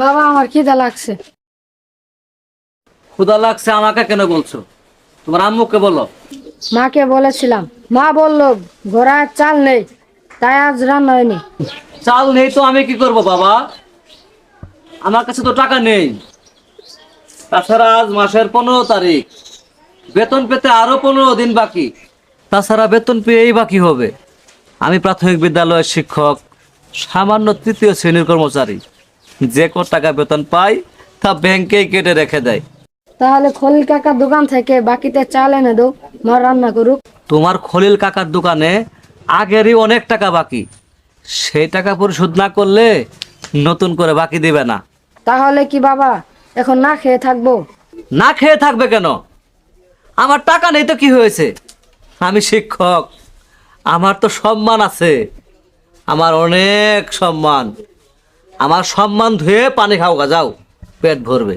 বাবা আমার খিদা লাগছে। ক্ষুধা লাগছে আমাকে কেন বলছো? তোমার আম্মুকে বলো। মাকে বলেছিলাম, মা বললো ঘোড়ার চাল নেই, তাই আজ রান্না হয়নি। চাল নেই তো আমি কি করব বাবা? আমার কাছে তো টাকা নেই। তাছাড়া আজ মাসের 15 তারিখ, বেতন পেতে আরো 15 দিন বাকি। তাছাড়া বেতন পেয়েই বাকি হবে। আমি প্রাথমিক বিদ্যালয়ের শিক্ষক, সামান্য 3য় শ্রেণীর কর্মচারী। যে কত টাকা বেতন পাই তা ব্যাংকেই কেটে রেখে দেয়। তাহলে খলিল কাকার দোকান থেকে বাকিতে চাল এনে দো, মা রান্না করুক। তোমার খলিল কাকার দোকানে আগেরই অনেক টাকা বাকি। সেই টাকা পরিশোধ না করলে নতুন করে বাকি দিবে না। তাহলে কি বাবা এখন না খেয়ে থাকবো? না খেয়ে থাকবে কেন? আমার টাকা নেই তো কি হয়েছে? আমি শিক্ষক, আমার তো সম্মান আছে। আমার অনেক সম্মান। আমার সম্মান ধুয়ে পানি খাও গা, যাও, পেট ভরবে।